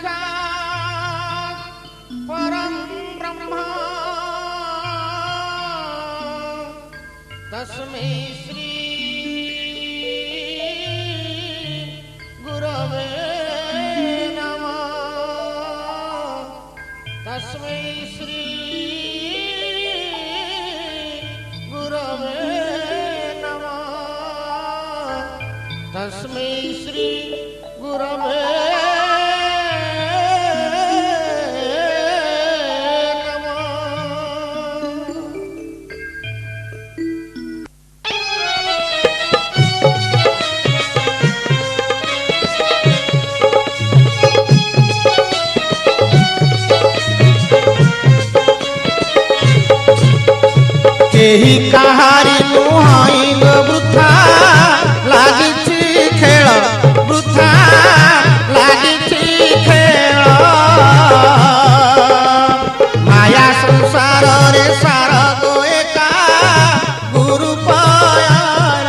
साक्षात् परं ब्रह्म तस्मै श्री गुरवे नमः। तस्मै श्री गुरवे नमः। तस्मै श्री गुरवे केही काहारी नुहाइंग वृथा लागिछि खेल वृथा लागिछि खेल माया संसार रे सार गो एका गुरु पायार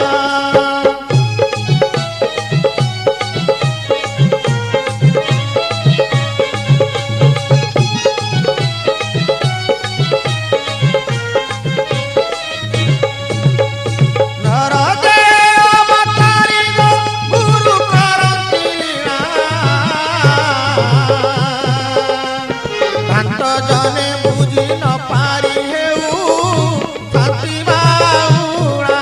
जने बुझी न पारी हेउ छाती बाउड़ा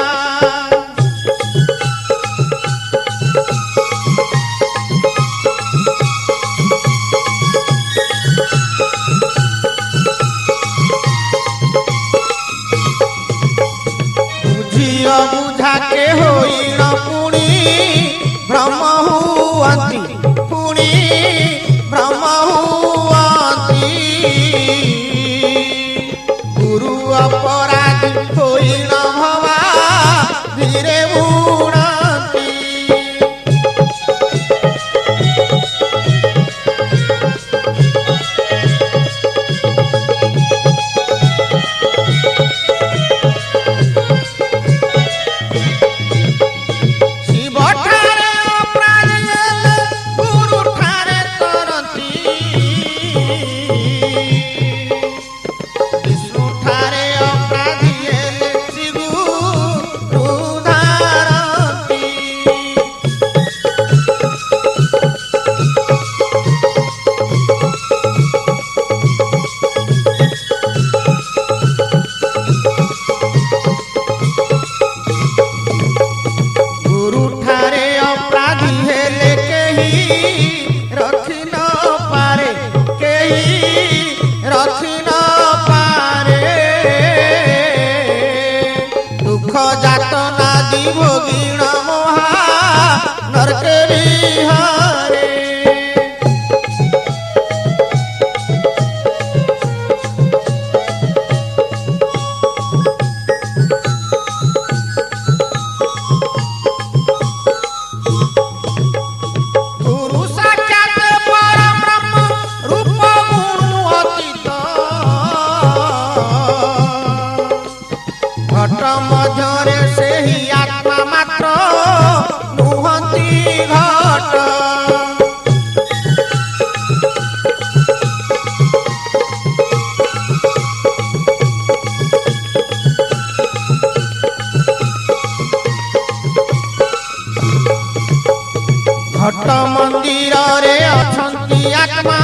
बुझिया बुझा के होई न पुणी भ्रम हुअंती पुणी भ्रम हुअंती गुरु अपराधी होई न भवा धीरे बुणती शिव ठारे अपराधी गुरु ठारे तरती विष्णु ठारे अपराधी श्री गुरु धारती गुरु ठारे अपराधी हेले केही रखी न पारे केही रखी न पारे दुख जातना दी भोगिण मोहा नरके बिहारे गुरु साक्षात परम ब्रह्म रूप गुण अतीत घट मध्यरे सेही आत्मा मात्र नुहंती घट घट मंदिर रे अछंती आत्मा